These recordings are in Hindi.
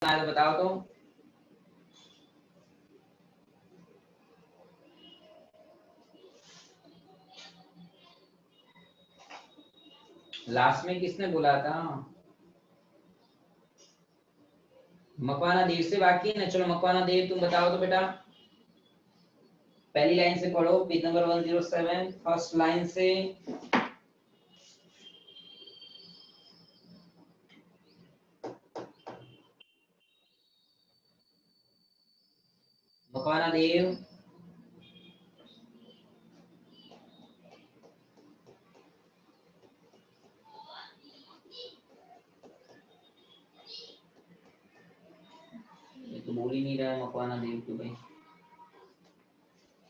बनाया तो बताओ तो। लास्ट में किसने बोला था? मकवाना देव से बाकी है ना। चलो मकवाना देव तुम बताओ तो बेटा, पहली लाइन से पढ़ो, पेज नंबर 107 फर्स्ट लाइन से। मकवाना देव, ये तो बोल ही नहीं रहा है मकवाना देव तो भाई।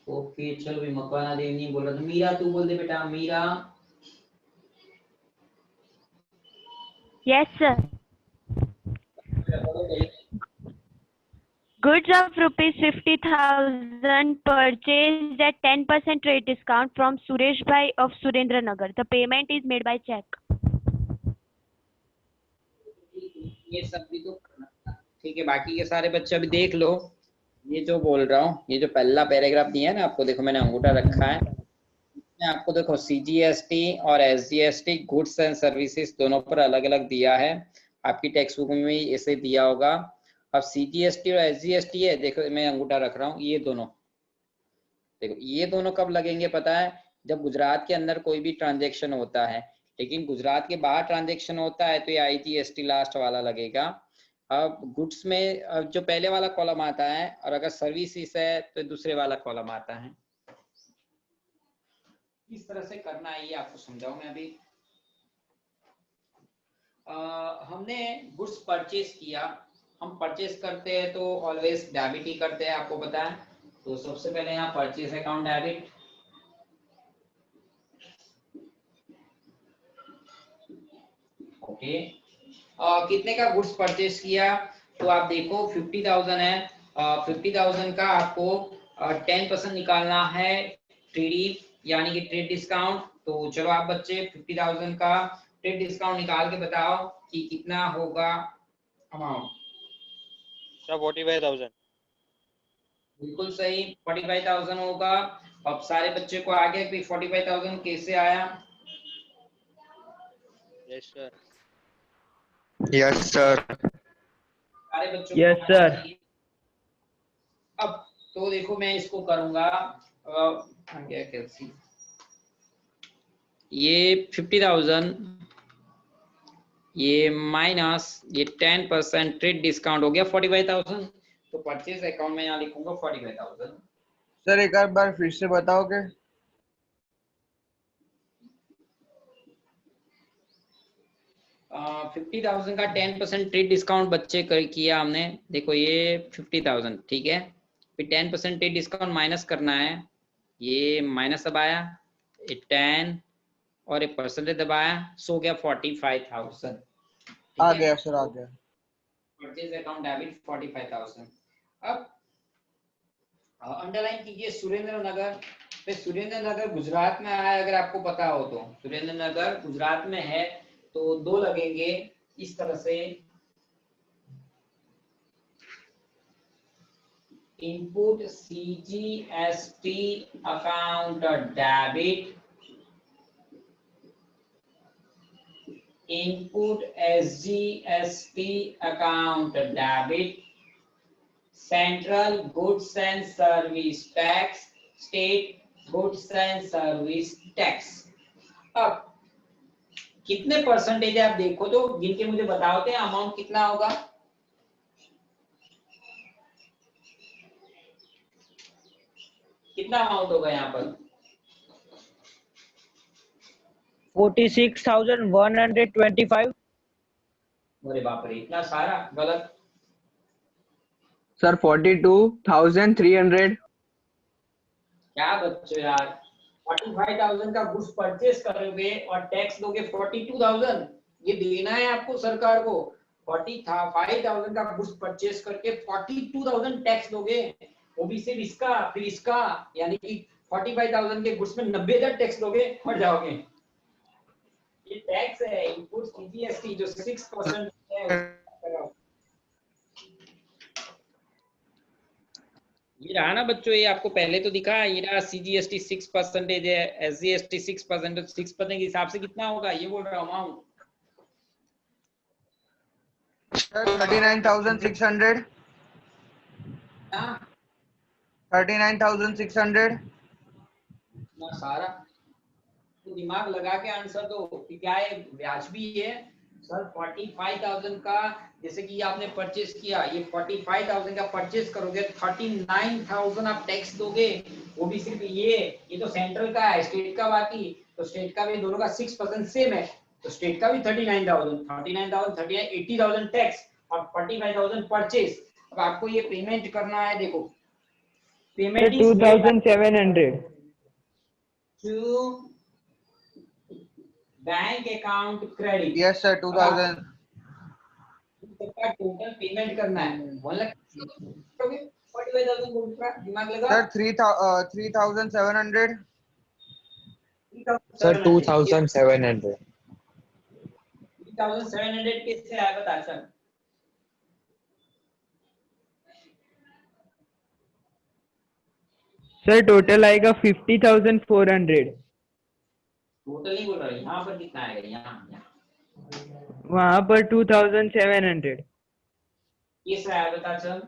ओके चलो भाई, मकवाना देव नहीं बोल रहा तो मीरा तू बोल दे बेटा। Meera. Yes, sir. Goods of rupees 50,000 purchased at 10% rate discount from Suresh Bhai of Surendra Nagar. The payment is made by check. ये सब भी तो करना था, ठीक है। बाकी के सारे बच्चे अभी देख लो, ये जो बोल रहा हूँ, ये जो पहला पैराग्राफ दिया है ना आपको, देखो मैंने अंगूठा रखा है, इसमें आपको देखो सीजीएसटी और एसजीएसटी गुड्स एंड सर्विसेज दोनों पर अलग अलग दिया है। आपकी टेक्स्ट बुक में भी ऐसे दिया होगा। अब सीजीएसटी और एसजीएसटी है, देखो मैं अंगूठा रख रहा हूँ, ये दोनों देखो, ये दोनों कब लगेंगे पता है? जब गुजरात के अंदर कोई भी ट्रांजेक्शन होता है, लेकिन गुजरात के बाहर ट्रांजेक्शन होता है तो ये आईजीएसटी लास्ट वाला लगेगा। अब गुड्स में जो पहले वाला कॉलम आता है, और अगर सर्विसेज है तो दूसरे वाला कॉलम आता है। किस तरह से करना है ये आपको समझाऊं मैं अभी। हमने गुड्स परचेज किया, हम परचेज करते हैं तो ऑलवेज डेबिट ही करते हैं, आपको पता है। तो सबसे पहले यहाँ परचेज अकाउंट डेबिट, ओके। कितने का गुड्स परचेज किया तो आप देखो 50,000 है। 50,000 का आपको 10% निकालना है, ट्रेड यानी कि ट्रेड डिस्काउंट। तो चलो आप बच्चे 50,000 का ट्रेड डिस्काउंट निकाल के बताओ कि कितना होगा अमाउंट। 45,000। बिल्कुल सही, 45,000 होगा। अब सारे बच्चे को आ गया कि 45,000 कैसे आया? Yes sir. Yes sir. सारे बच्चों यस को आना सर। चाहिए। अब तो देखो मैं इसको करूंगा, कैसे ये 50,000 ये माइनस ये 10% ट्रेड डिस्काउंट हो गया 45,000। तो परचेज अकाउंट में यहाँ लिखूंगा 45,000। सर एक बार फिर से बताओगे? 50,000 का 10% ट्रेड डिस्काउंट बच्चे किया हमने। देखो ये 50,000 ठीक है, फिर 10% ट्रेड डिस्काउंट माइनस करना है। ये माइनस दबाया, ये 10 और एक परसेंटेज दबाया, सो गया 45,000। आ गया सर, आ गया। Purchase account debit 45,000। अब अंडरलाइन कीजिए सुरेंद्र नगर। पे सुरेंद्र नगर गुजरात में आया, अगर आपको पता हो तो सुरेंद्र नगर गुजरात में है तो दो लगेंगे इस तरह से। Input CGST account debit, input SGST account debit, central goods and service tax, state goods and service tax. अब कितने परसेंटेज है आप देखो तो गिन के मुझे बताओ तो अमाउंट कितना होगा। कितना अमाउंट होगा यहाँ पर? 46,125। अरे बाप रे, इतना सारा गलत। सर 42,300। क्या बच्चों यार, 45,000 का गुड्स परचेस करोगे और टैक्स दोगे 42,000, ये देना है आपको सरकार को। 45,000 का गुड्स परचेस करके 42,000 टैक्स दोगे, वो भी सिर्फ इसका फिर इसका, यानी कि 45,000 के गुड्स में 90,000 टैक्स दोगे, मर जाओगे। ये टैक्स है, इनपुट सीजीएसटी जो 6% है। ये रहा ना बच्चों, ये आपको पहले तो दिखा, ये रहा CGST 6% है, SGST 6%, 6% के हिसाब से कितना होगा ये बोल रहा हूँ अमाउंट। सर 39,600 39,600 इतना सारा तो दिमाग लगा के आंसर दो कि क्या है, ब्याज भी है सर। 45,000 का जैसे कि आपने परचेस किया, ये 45,000 का परचेस करोगे, 39,000 आप टैक्स दोगे, वो भी सिर्फ ये तो सेंट्रल का है, स्टेट का बाकी, तो स्टेट का भी दोनों का 6% सेम है, तो स्टेट का भी 39,000 80,000 टैक्स और 45,000 परचेस। अब आपको ये पेमेंट करना है, देखो payment is 2,700. To bank account credit. Yes sir 2,000 सबका टोटल पेमेंट करना है 1 लाख। 45,000 बोल रहा, दिमाग लगा सर 3,700 सर 2,700. 3,700 किससे आया बता सर। सर टोटल आएगा 50,400. टोटल नहीं बोल रहा, यहाँ पर कितना आएगा, यहाँ वहां पर 2,700. किससे आया बता सर।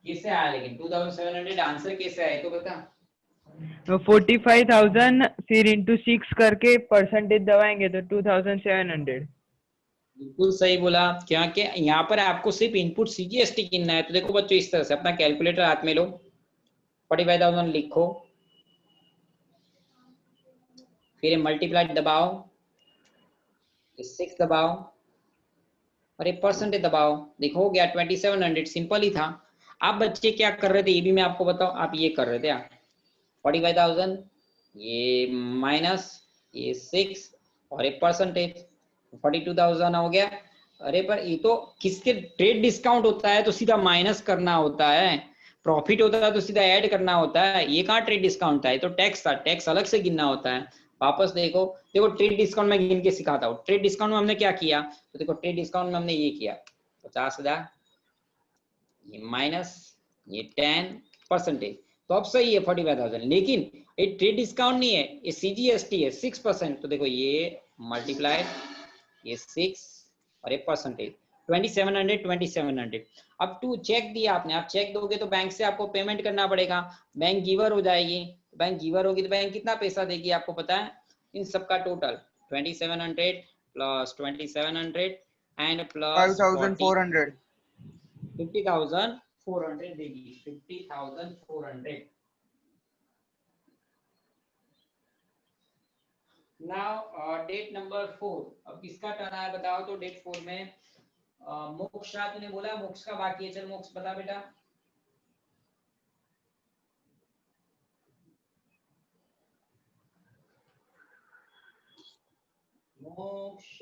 किससे आया लेकिन 2,700 आंसर कैसे आया तो बता। 45,000 फिर इंटू 6 करके परसेंटेज दबाएंगे तो 2,700. बिल्कुल सही बोला, क्या कि यहाँ पर आपको सिर्फ इनपुट CGST गिनना है। तो देखो बच्चों, इस तरह से अपना कैलकुलेटर हाथ में लो, 45,000 लिखो, फिर मल्टीप्लाई दबाओ, 6 दबाओ और एक परसेंटेज दबाओ, देखो हो गया 2,700। सिंपल ही था। आप बच्चे क्या कर रहे थे ये भी मैं आपको बताऊं, आप ये कर रहे थे, 45,000 ये माइनस ये 6 और एक परसेंटेज 42,000 हो गया। अरे पर ये तो किसके ट्रेड डिस्काउंट होता है तो सीधा माइनस करना होता है, प्रॉफिट होता है तो सीधा ऐड करना होता है। ये कहाँ ट्रेड डिस्काउंट था, ये तो टैक्स था, टैक्स अलग से गिनना होता है। वापस देखो, देखो ट्रेड डिस्काउंट में गिन के सिखाता हूँ। ट्रेड डिस्काउंट में हमने क्या किया, तो देखो ट्रेड डिस्काउंट में हमने ये किया 50,000 ये माइनस ये 10%, तो अब सही है 45,000। लेकिन ये ट्रेड डिस्काउंट नहीं है, ये CGST है 6%, तो देखो ये मल्टीप्लाइड ये 6 और ये परसेंटेज 2,700। अब टू चेक दिया आपने, आप चेक दोगे तो बैंक से आपको पेमेंट करना पड़ेगा, बैंक गिवर हो जाएगी। बैंक गिवर होगी तो बैंक कितना पैसा देगी आपको पता है, इन सबका टोटल 2,700 प्लस 2,700 एंड प्लस 5,400 50,400 देगी, 50,400। नाउ डेट नंबर 4, अब किसका टर्न आया बताओ। तो डेट 4 में मोक्ष तूने बोला मोक्ष का बाकी है, चल मोक्ष बता बेटा। मोक्ष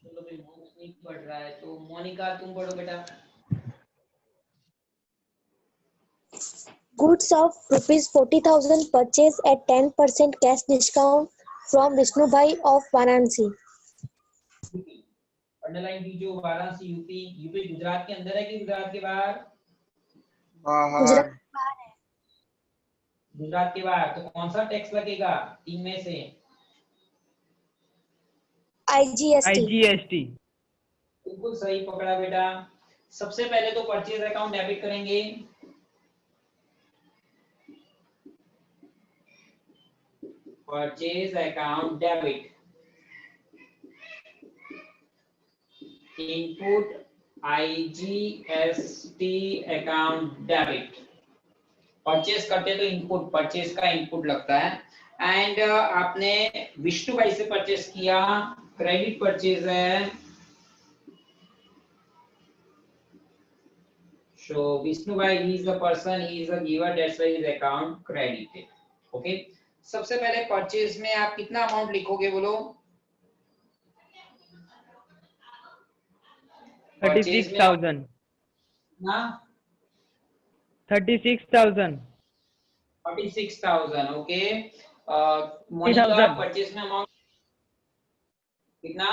चलो भाई, मोक्ष नहीं पढ़ रहा है तो मोनिका तुम पढ़ो बेटा। Goods of rupees 40,000 purchased at 10% cash discount from Vishnu Bhai of Varanasi. Underline दीजिए, वाराणसी यूपी। यूपी गुजरात के अंदर है कि गुजरात के बाहर। गुजरात गुजरात के बाहर, तो कौन सा टैक्स लगेगा तीन में से। IGST. बिल्कुल सही पकड़ा बेटा। सबसे पहले तो परचेज अकाउंट डेबिट करेंगे, purchase account debit, input IGST account debit. Purchase करते तो इनपुट, परचेज का इनपुट लगता है। एंड आपने विष्णु भाई से परचेज किया, क्रेडिट परचेज है, so Vishnu bhai, he is the person, he is the giver, that's why his account credited. Okay, सबसे पहले परचेज में आप कितना अमाउंट लिखोगे बोलो। परचेज में 36,000 ना 36,000 46,000 ओके। मोनिका 30,000 परचेज में अमाउंट कितना?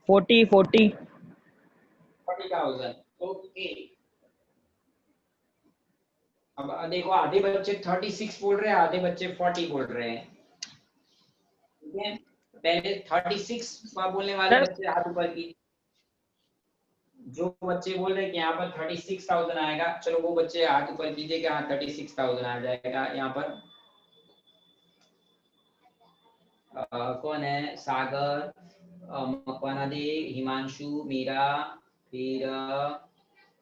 40 40,000 ओके। अब देखो आधे बच्चे 36 बोल रहे हैं, आधे बच्चे 40 बोल रहे हैं, ठीक है। पहले 36 बोलने वाले सर। बच्चे हाथ ऊपर की, जो बच्चे बोल रहे हैं कि यहाँ पर 36,000 आएगा, चलो वो बच्चे हाथ ऊपर कीजिए कि हाँ 36,000 आ जाएगा यहाँ पर। कौन है? सागर, मकवाना दे, हिमांशु, मीरा, फिर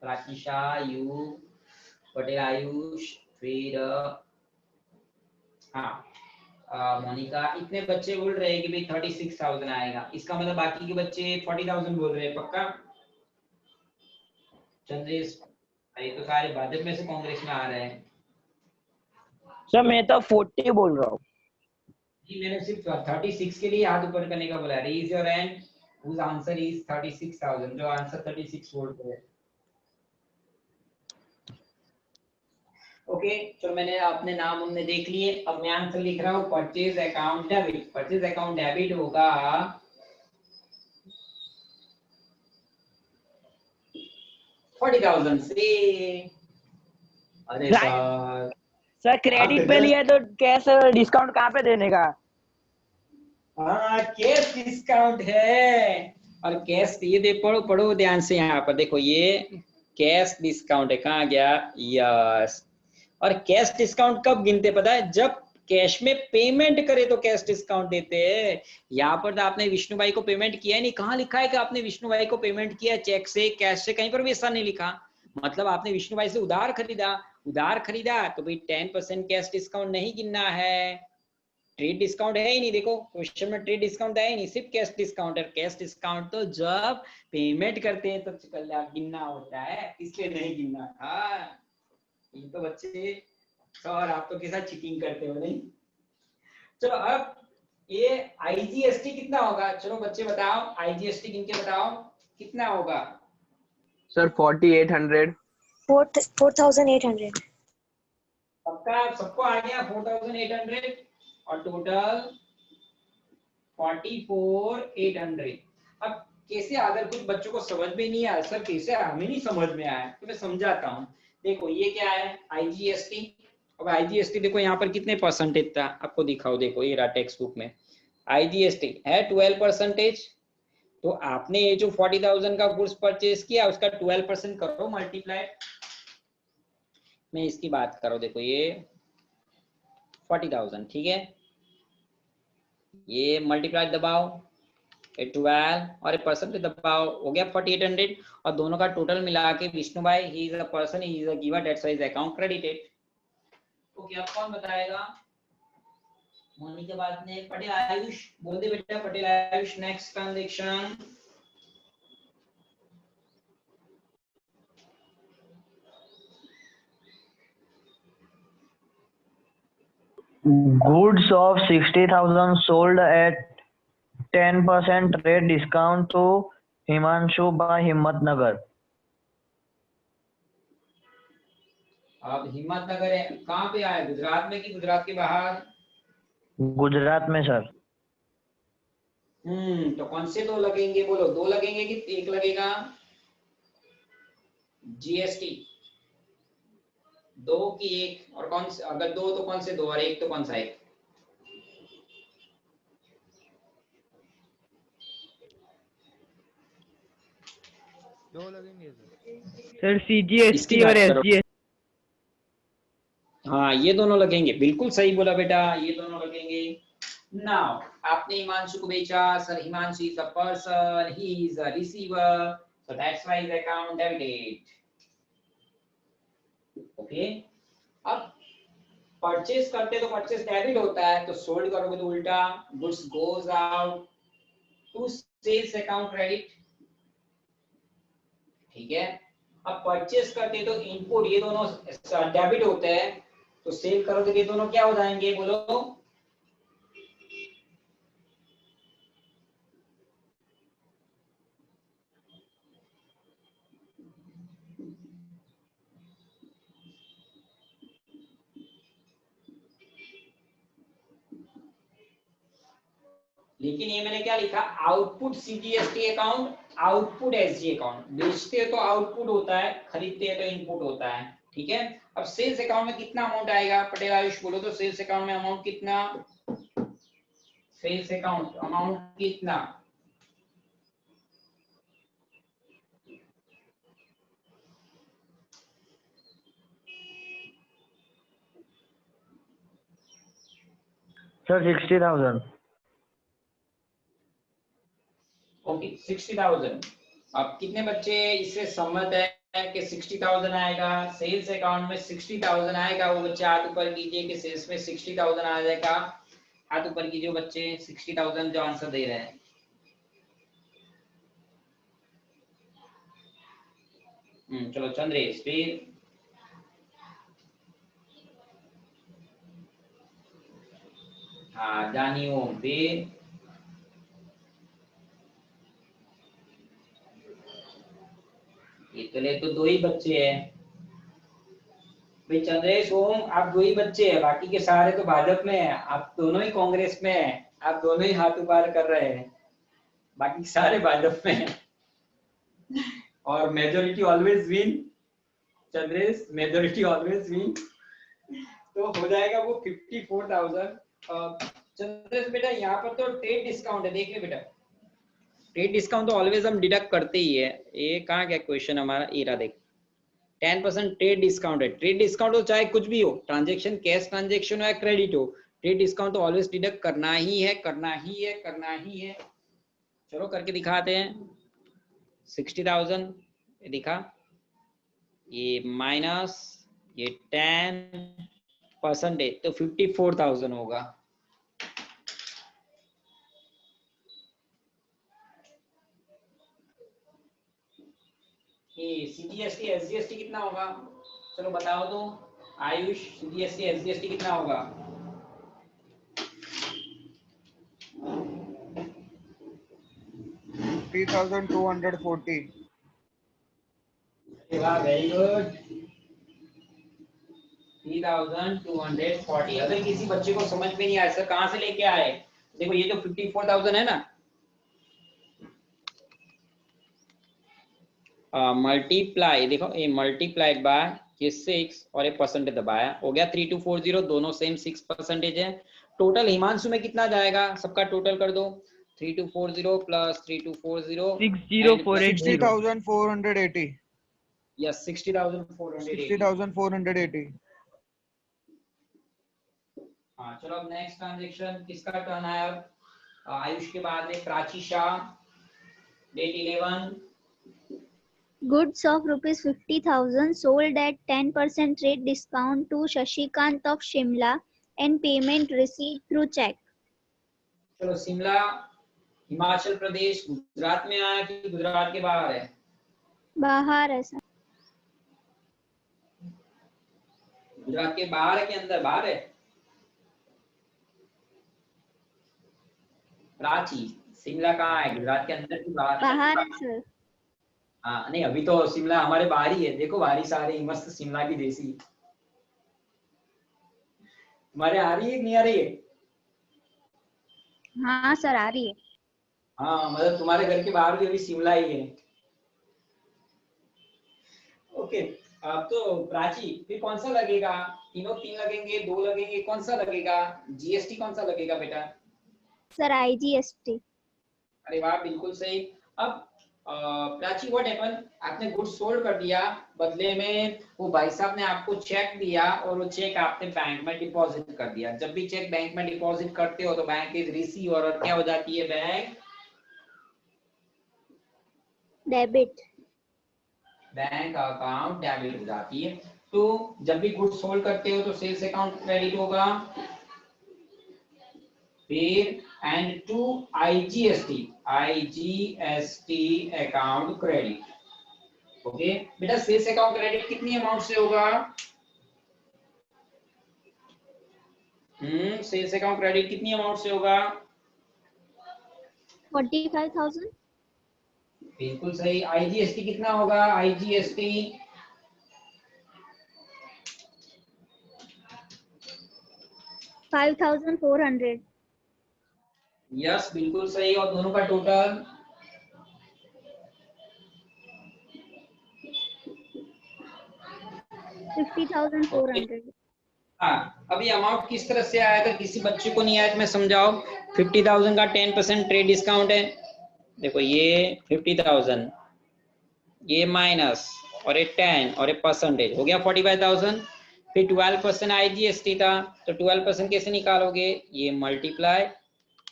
राकिशा, यू, पटेल आयुष, फिर हाँ मोनिका। इतने बच्चे बोल रहे हैं कि भाई 36,000 आएगा, इसका मतलब बाकी के बच्चे 40,000 बोल रहे हैं, पक्का? चंद्रेश, ये तो सारे भाजपा में से कांग्रेस में आ रहे हैं। सर मैं तो 40 बोल रहा हूँ। जी मैंने सिर्फ 36 के लिए हाथ ऊपर करने का बोला। Raise your hand whose answer is 36,000, जो आंसर 36 बोल रहे हैं। ओके चलो मैंने अपने नाम हमने देख लिए। अब मैं आंसर लिख रहा हूँ purchase account debit. Purchase account debit होगा 40,000 से। अरे Right. सर सर क्रेडिट पे लिया तो कैश डिस्काउंट कहाँ पे देने का? हाँ कैश डिस्काउंट है। और कैश ये दे, पढ़ो पढ़ो ध्यान से, यहाँ पर देखो ये कैश डिस्काउंट है। कहाँ गया? यस। और कैश डिस्काउंट कब गिनते पता है? जब कैश में पेमेंट करे तो कैश डिस्काउंट देते हैं। यहाँ पर तो आपने विष्णु भाई को पेमेंट किया है नहीं। कहाँ लिखा है कि आपने विष्णु भाई को पेमेंट किया चेक से, कैश से? कहीं पर भी ऐसा नहीं लिखा। मतलब आपने विष्णु भाई से उधार खरीदा, उधार खरीदा तो भाई 10% कैश डिस्काउंट नहीं गिनना है। ट्रेड डिस्काउंट है ही नहीं। देखो क्वेश्चन में ट्रेड डिस्काउंट है ही नहीं, सिर्फ कैश डिस्काउंट है। कैश डिस्काउंट तो जब पेमेंट करते हैं तब गिनना होता है, इसलिए नहीं गिनना था। ये तो बच्चे सर आप तो के साथ चीटिंग करते हो नहीं। चलो अब ये आईजीएसटी कितना होगा? चलो बच्चे बताओ, आईजीएसटी गिन के बताओ कितना होगा। Sir, 4,800. 4,800. पक्का सबको आ गया 4,800 और टोटल 44,800। अब कैसे, अगर कुछ बच्चों को समझ में नहीं आया सर कैसे, हमें नहीं समझ में आया तो मैं समझाता हूँ। देखो ये क्या है? आईजीएसटी। अब आईजीएसटी देखो यहाँ पर कितने परसेंटेज था आपको दिखाओ। देखो ये रहा टेक्स्ट बुक में, आईजीएसटी है 12%। तो आपने ये जो 40,000 का गुड्स परचेज किया उसका 12% करो मल्टीप्लाई। मैं इसकी बात करो, देखो ये 40,000 ठीक है, ये मल्टीप्लाई दबाओ 12 और एक परसेंट दबाओ, हो गया 4,800। और दोनों का टोटल मिला के विष्णु भाई ही is a person, he is a giver, that's why his account credited. Okay अब कौन बताएगा? मोनी के बाद में पटेल आयुष, बोल दे बेटा Patel Ayush. Next transaction Goods of 60,000 sold at 10% rate discount to Himanshu by Himmatnagar. अब हिम्मतनगर है, कहाँ पे आया? गुजरात में कि गुजरात के बाहर? गुजरात में सर। तो कौन से दो लगेंगे बोलो? दो लगेंगे कि एक लगेगा? जीएसटी दो की एक? और कौन से, अगर दो तो कौन से दो और एक तो कौन सा एक? दो लगेंगे सर सीजीएसटी और एसजीएसटी। हाँ ये दोनों लगेंगे, बिल्कुल सही बोला बेटा, ये दोनों लगेंगे। नाउ आपने हिमांशु को बेचा, sir Himanshu is a person, he is a receiver, so that's why his account debited. Okay अब परचेज करते तो परचेज डेबिट होता है, तो सोल्ड करोगे तो उल्टा, goods goes out to sales account credit. ठीक है अब परचेज करते तो इनपुट, ये दोनों डेबिट होते हैं, तो सेल करोगे तो ये दोनों क्या हो जाएंगे बोलो? लेकिन ये मैंने क्या लिखा, output CGST account, output SG account. बेचते हैं तो आउटपुट होता है, खरीदते हैं तो इनपुट होता है, ठीक है। अब सेल्स अकाउंट में कितना अमाउंट आएगा, पटेल आयुष बोलो तो, सेल्स अकाउंट में अमाउंट कितना, सेल्स अकाउंट अमाउंट कितना, सर 60,000। ओके 60,000। अब कितने बच्चे इससे सहमत है कि 60,000 आएगा, सेल्स अकाउंट में 60,000 आएगा? वो बच्चे हाथ ऊपर कीजिए कि सेल्स में 60,000 आ जाएगा, हाथ ऊपर कीजिए बच्चे 60,000 जो आंसर दे रहे हैं। चलो चंद्रेश, फिर हाँ जानियो, फिर इतने तो दो ही बच्चे हैं भाई, चंद्रेश ओम आप दो ही बच्चे हैं, बाकी के सारे तो भाजपा में है, आप दोनों ही कांग्रेस में हैं, आप दोनों ही हाथ ऊपर कर रहे हैं, बाकी सारे भाजपा में हैं। और majority always win, Chandresh majority always win. तो हो जाएगा वो 54,000। चंद्रेश बेटा यहाँ पर तो ट्रेड डिस्काउंट है, देखिए बेटा ट्रेड डिस्काउंट तो ऑलवेज हम डिडक्ट करते ही है। ये कहाँ क्या क्वेश्चन हमारा, इरा देख 10% ट्रेड डिस्काउंट है। ट्रेड डिस्काउंट तो चाहे कुछ भी हो, ट्रांजेक्शन कैश ट्रांजेक्शन हो या क्रेडिट हो, ट्रेड डिस्काउंट तो ऑलवेज डिडक्ट करना ही है, करना ही है, करना ही है। चलो करके दिखाते हैं। 60,000 दिखा, ये माइनस ये 10% तो 54,000 होगा। सीजीएसटी एसजीएसटी कितना होगा, चलो बताओ तो आयुष, सीजीएसटी एसजीएसटी कितना होगा? $3,240। Very good, 3,240। अगर किसी बच्चे को समझ में नहीं आया सर कहाँ से लेके आए, देखो ये जो 54,000 है ना, मल्टीप्लाई, देखो ये मल्टीप्लाइड बाय ये 6 और एक परसेंटेज दबाया, हो गया 3240, दोनों सेम 6% है। टोटल हिमांशु में कितना जाएगा, सबका टोटल कर दो, 3240 प्लस 3240 60,480 60,480। यस 60,480। 60,480। हाँ चलो अब नेक्स्ट ट्रांजेक्शन किसका टर्न है अब, आयुष के बाद में Prachi Shah, date 11। Goods of rupees 50,000 sold at 10% trade discount to Shashikant of Shimla and payment received through check. चलो शिमला हिमाचल प्रदेश गुजरात में आया कि गुजरात के बाहर है? बाहर है सर। गुजरात के बाहर है कि अंदर, बाहर है? प्राची शिमला कहाँ है, गुजरात के अंदर की बाहर? बाहर है सर। हाँ नहीं अभी तो शिमला हमारे बाहर ही है, देखो बाहरी सारे मस्त शिमला की देसी। तुम्हारे आ रही है कि नहीं आ रही है? हाँ सर आ रही है। हाँ मतलब तुम्हारे घर के बाहर भी अभी शिमला ही है। ओके अब तो प्राची फिर कौन सा लगेगा, तीनों 3 लगेंगे, 2 लगेंगे, कौन सा लगेगा, जीएसटी कौन सा लगेगा बेटा? Sir IGST। अरे वाह बिल्कुल सही। अब प्राची व्हाट हैपन, आपने गुड्स सोल्ड कर दिया, बदले में वो भाई साहब ने आपको चेक दिया और वो चेक आपने बैंक में डिपॉजिट कर दिया। जब भी चेक बैंक में डिपॉजिट करते हो तो बैंक इज रिसीवर और क्या हो जाती है, bank debit. Bank account debit हो जाती है। तो जब भी गुड्स सोल्ड करते हो तो सेल्स अकाउंट क्रेडिट होगा, फिर and to IGST account credit. Okay बेटा सेल्स अकाउंट क्रेडिट कितनी अमाउंट से होगा? सेल्स अकाउंट क्रेडिट कितनी अमाउंट से होगा? 45,000। बिल्कुल सही। IGST कितना होगा, IGST? $5,400। यस बिल्कुल सही, और दोनों का टोटल 50,400. हाँ। अभी अमाउंट किस तरह से आया, अगर किसी बच्चे को नहीं आया तो मैं समझाओ। 50,000 का 10% ट्रेड डिस्काउंट है। देखो ये 50,000, ये माइनस और ये 10 और ये परसेंटेज हो गया 45,000। फिर 12% आईजीएसटी था, तो 12% कैसे निकालोगे, ये मल्टीप्लाई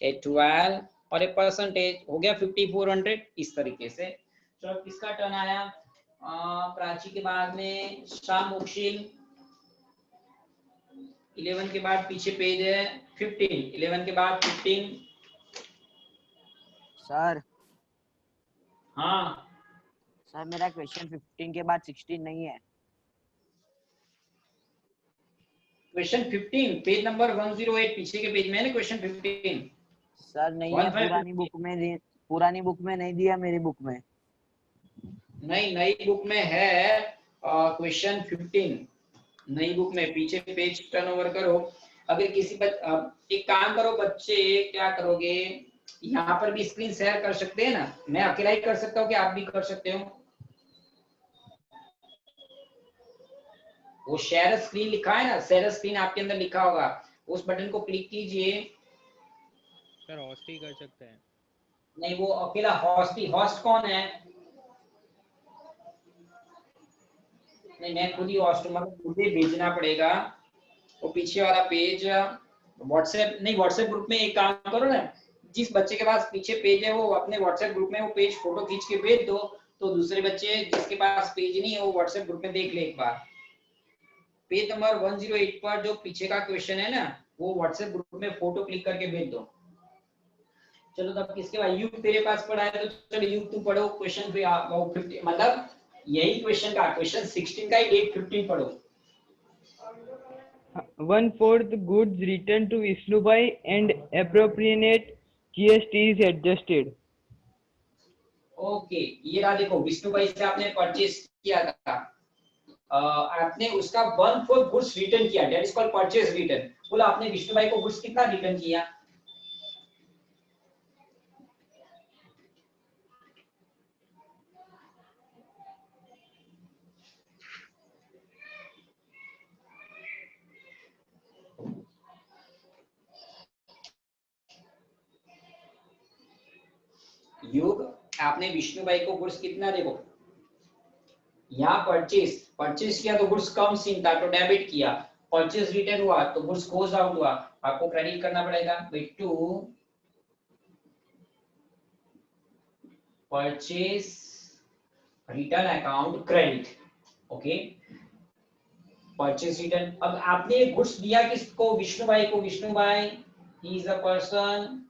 ये 12 और ये परसेंटेज हो गया 5400। इस तरीके से। तो अब किसका टर्न आया, प्राची के बाद में शाम मुक्षिल। 11 के बाद पीछे पेज है 15, 11 के बाद 15। सर हाँ सर मेरा क्वेश्चन 15 के बाद 16 नहीं है। क्वेश्चन 15 पेज नंबर 108 पीछे के पेज में है ना क्वेश्चन 15। सर नहीं है, पुरानी बुक में नहीं दिया, मेरी बुक में। नहीं, नई बुक में है क्वेश्चन 15, नई बुक में पीछे पेज टर्नओवर करो। अगर किसी एक काम करो बच्चे, क्या करोगे, यहाँ पर भी स्क्रीन शेयर कर सकते हैं ना, मैं अकेला ही कर सकता हूँ कि आप भी कर सकते हो। वो शेयर स्क्रीन लिखा है ना, शेयर स्क्रीन आपके अंदर लिखा होगा, उस बटन को क्लिक कीजिए। सर होस्ट ही कर सकते हैं। नहीं, वो अकेला होस्ट कौन है, नहीं मैं खुद ही होस्ट हूं, मतलब मुझे भेजना पड़ेगा वो पीछे वाला पेज। व्हाट्सएप नहीं, व्हाट्सएप ग्रुप में एक काम करो ना, जिस बच्चे के पास पीछे पेज है वो अपने व्हाट्सएप ग्रुप में वो पेज फोटो खींच के भेज दो, तो दूसरे बच्चे जिसके पास पेज नहीं है वो व्हाट्सएप ग्रुप में देख ले एक बार। पेज नंबर 108 पर जो पीछे का क्वेश्चन है ना, वो व्हाट्सएप ग्रुप में फोटो क्लिक करके भेज दो। चलो तब किसके बाद, युग तेरे पास पढ़ा है तो चलो युग तू पढ़ो क्वेश्चन, फिर मतलब यही क्वेश्चन का क्वेश्चन 16 का ही 815 पढ़ो। 1/4 goods returned to Vishnubai and appropriate GST is adjusted. Okay, ये रहा, देखो विष्णुभाई से आपने परचेज किया था, आपने उसका 1/4 गुड्स रिटर्न किया, that is called purchase return. बोला आपने विष्णुभाई को गुड्स कितना रिटर्न किया, युग आपने विष्णुभाई को गुड्स कितना, देखो यहाँ परचेज किया तो गुड्स कम सीन था तो डेबिट किया, परचेज रिटर्न हुआ तो गुड्स गोज आउट हुआ, आपको क्रेडिट करना पड़ेगा। To purchase return account credit, okay purchase return. अब आपने गुड्स दिया किसको, विष्णुभाई को, Vishnubhai he is a person,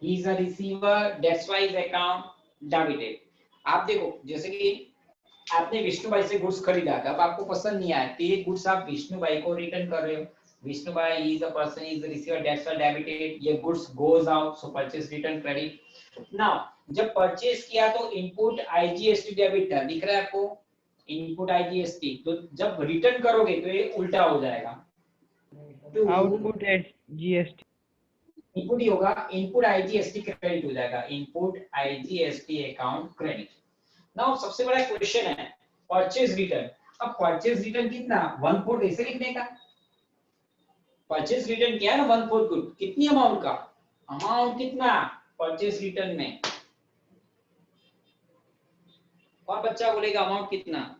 he is a receiver, that's why his account debited। आप देखो जैसे कि आपने विष्णुभाई से गुड्स खरीदा था, अब आपको पसंद नहीं आया तो ये गुड्स आप विष्णुभाई को रिटर्न कर रहे हो, Vishnubhai he is a person, he is a receiver, that's why debited, ये goods goes out, so purchase return credit। now जब परचेज किया तो इनपुट आईजीएसटी डेबिट था, दिख रहा है आपको इनपुट आईजीएसटी, तो जब रिटर्न करोगे तो ये उल्टा हो जाएगा, Output at GST. इनपुट ही होगा, इनपुट आईजीएसटी क्रेडिट हो जाएगा, input IGST account credit. Now सबसे बड़ा क्वेश्चन है परचेज रिटर्न। अब परचेज रिटर्न कितना, 1/4 ऐसे लिखने का, परचेज रिटर्न किया ना 1/4 गुड, कितनी अमाउंट का, अमाउंट कितना परचेज रिटर्न में, और बच्चा बोलेगा अमाउंट कितना,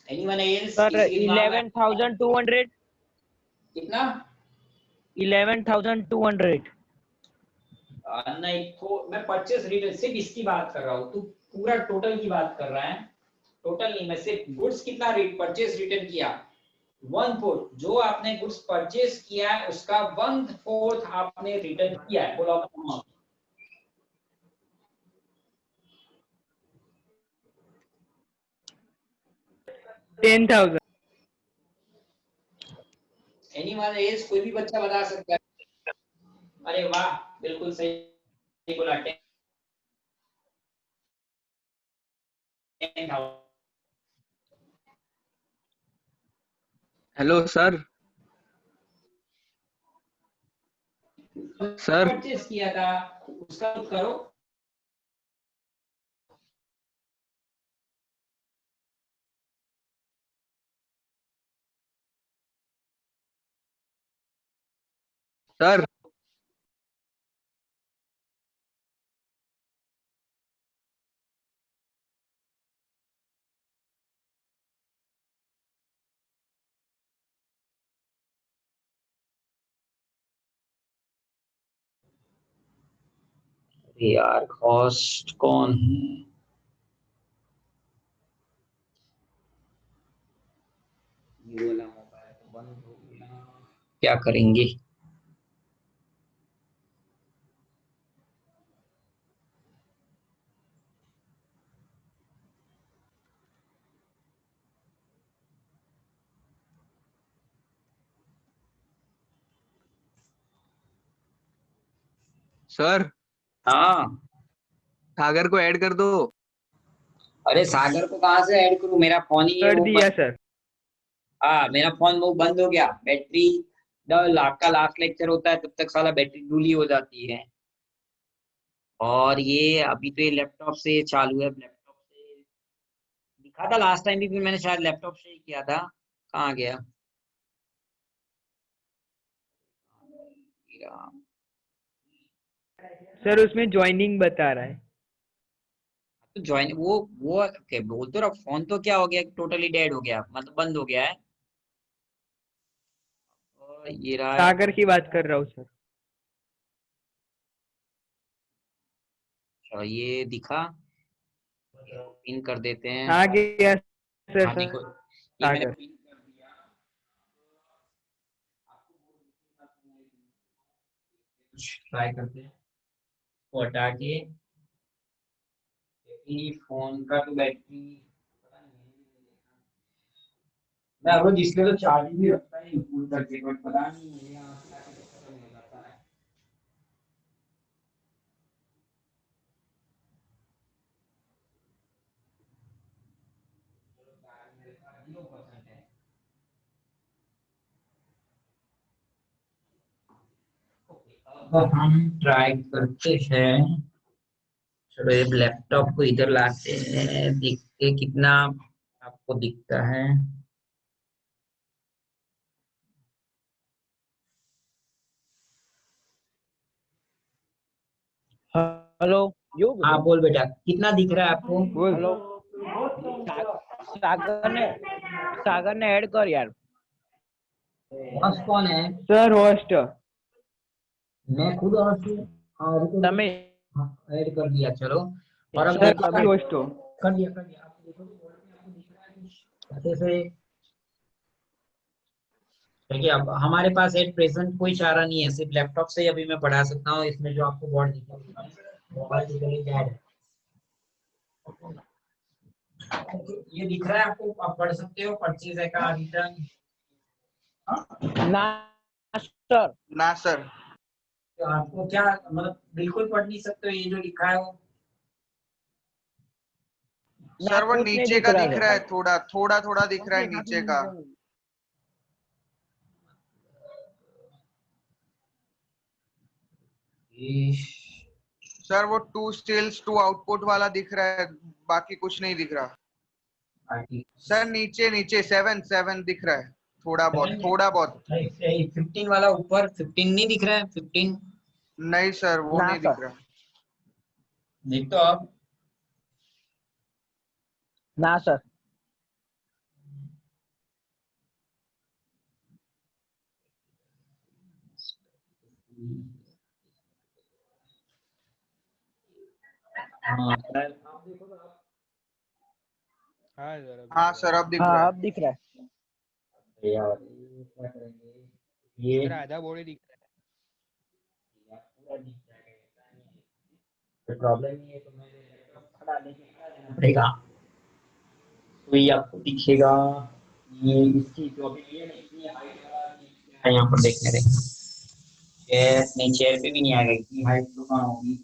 anyone else? सर किसी के दिमाग में 11,200 कितना, 11,200 नहीं तो मैं परचेज रिटर्न सिर्फ इसकी बात कर रहा हूँ, तू पूरा टोटल की बात कर रहा है, टोटल नहीं, मैं सिर्फ गुड्स कितना रेट परचेज रिटर्न किया, 1/4 जो आपने गुड्स परचेज किया है उसका 1/4 आपने रिटर्न किया है, बोला अमाउंट। $10,000. एनीवन एल्स, कोई भी बच्चा बता सकता है, अरे वाह, बिल्कुल सही बोला। 10,000 हेलो सर। सर परचेज किया था उसका तो करो। सर यार कॉस्ट कौन है? ये वाला मोबाइल तो बंद हो गया, क्या करेंगे? सर हाँ, सागर को ऐड कर दो। अरे सागर को कहाँ से ऐड करूं? मेरा फोन ही कर वो दिया सर। हाँ, मेरा फोन वो बंद हो गया। बैटरी जब आपका लास्ट लेक्चर होता है तब तक साला बैटरी डूली हो जाती है। और ये अभी तो ये लैपटॉप से चालू है। लैपटॉप से दिखा था लास्ट टाइम भी मैंने शायद लैपटॉप से ही किया था। कहाँ गया? सर उसमें ज्वाइनिंग बता रहा है। तो ज्वाइन वो okay, बोल तो रहा, फोन तो क्या हो गया, टोटली डेड हो गया, मतलब बंद हो गया है। और ये रहा। सागर की बात कर रहा हूँ सर। अच्छा, ये दिखा, पिन कर देते हैं। आ गया सर। हाँ देखो, ये मैंने सागर। पिन कर दिया। ट्राई करते हैं को हटा के। ये फोन का तो बैटरी पता नहीं, मैं रोज इसलिए तो चार्ज भी रखता है फुल करके, बट पता नहीं मेरे यहाँ से आके तो खत्म हो जाता है। मेरे पास 0% है। अब हम ट्राई करते हैं। चलो ये लैपटॉप को इधर लाते हैं, देखते कितना आपको दिखता है। हेलो युग। हाँ बोल बेटा, कितना दिख रहा है आपको? बोल। हेलो। सागर ने ऐड कर यार। बॉस कौन है? Sir host. मैं खुद और हाँ रुको रुको। तमें हाँ, ऐड कर दिया, चलो। और अब सर देखो आप होस्ट हो। कर दिया कर दिया। आप देखो आपको दिख रहा है कुछ अच्छे से? देखिए अब हमारे पास एट प्रेजेंट कोई चारा नहीं है, सिर्फ लैपटॉप से ही अभी मैं पढ़ा सकता हूँ। इसमें जो आपको बोर्ड दिख रहा है मोबाइल ऐड है। ये दिख रहा है आपको, आप पढ़ सकते हो। परचेज है का रिटर्न? ना सर। ना सर। तो आपको क्या मतलब बिल्कुल पढ़ नहीं सकते हो ये जो लिखा है वो? सर वो कुछ नहीं नीचे दिख का रहा दिख है। रहा है, थोड़ा थोड़ा थोड़ा दिख रहा है नीचे का। सर वो 2 स्टिल्स 2 आउटपुट वाला दिख रहा है, बाकी कुछ नहीं दिख रहा। सर नीचे नीचे 7 दिख रहा है, थोड़ा बहुत थोड़ा बहुत। 15 वाला ऊपर 15 नहीं दिख रहा है? 15 नहीं सर वो ना नहीं सर। दिख रहा। देख तो आप। ना सर। हाँ हाँ सर अभी हाँ तो सर अब दिख रहा हाँ है। अब दिख रहा है। यार ये क्या करेंगे? ये सर आधा बॉडी दिख रहा पूरा दिख जाएगा, प्रॉब्लम नहीं है। तो मैं लैपटॉप खड़ा लेके क्या देना पड़ेगा? तो ये आपको दिखेगा। ये इसकी जो अभी ये ना इतनी हाइट वाला है यहाँ पर देखने देगा। चेयर नहीं, चेयर पे भी नहीं आएगा, इतनी हाइट तो कहाँ होगी।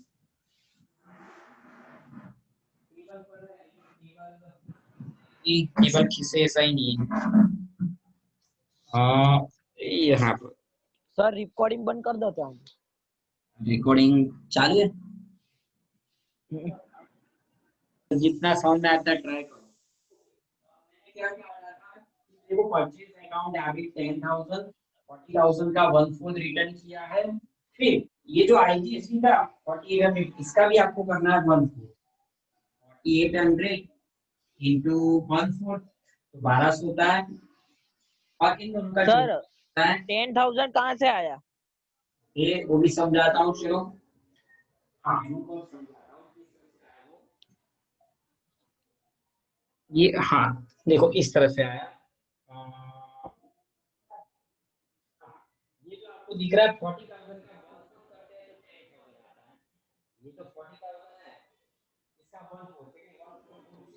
टेबल खिसे ऐसा ही नहीं है। यहाँ पर सर रिकॉर्डिंग बंद कर देते हैं। रिकॉर्डिंग चालू है, जितना साउंड आता है ट्राई करो। देखो परचेज अकाउंट अभी 10,000 40,000 का 1/4 रिटर्न किया है। फिर ये जो आईजीएसटी का 4800 इसका भी आपको करना है 1/4, 4800 इंटू 1/4 तो 1200 होता है। और इन दोनों का सर होता है 10,000 कहाँ से आया? ये वो भी समझाता हूँ, चलो। हाँ ये, हाँ देखो इस तरह से आया। ये जो आपको दिख रहा है 40,000 का, ये तो 40,000 है, इसका 1/4।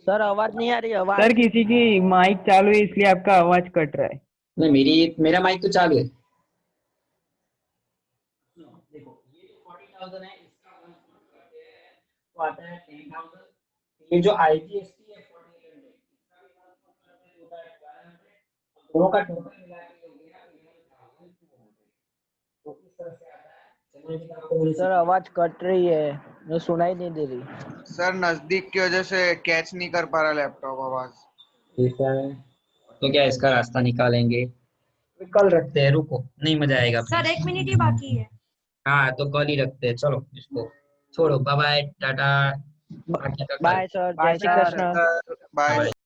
सर आवाज नहीं आ रही, आवाज। सर किसी की माइक चालू है इसलिए आपका आवाज कट रहा है। नहीं, मेरा माइक तो चालू है। देखो ये जो 40,000 है इसका 1/4 करते हैं तो आता है 10,000। ये जो आईजीएसटी है 4800 इसका भी 1/4 करते हैं तो होता है 1200। दोनों का टोटल मिला के हो गया 11,200। तो इस तरह से आता है। चलो जी आपको बोले सर आवाज कट रही है, मैं सुनाई नहीं दे रही। सर नजदीक की वजह से कैच नहीं कर पा रहा लैपटॉप आवाज। ठीक है, तो क्या इसका रास्ता निकालेंगे, कल रखते हैं, रुको नहीं मजा आएगा सर 1 मिनट ही बाकी है। हाँ तो कल ही रखते हैं, चलो इसको छोड़ो, bye bye tata. Bye sir, जय श्री कृष्ण। बाय।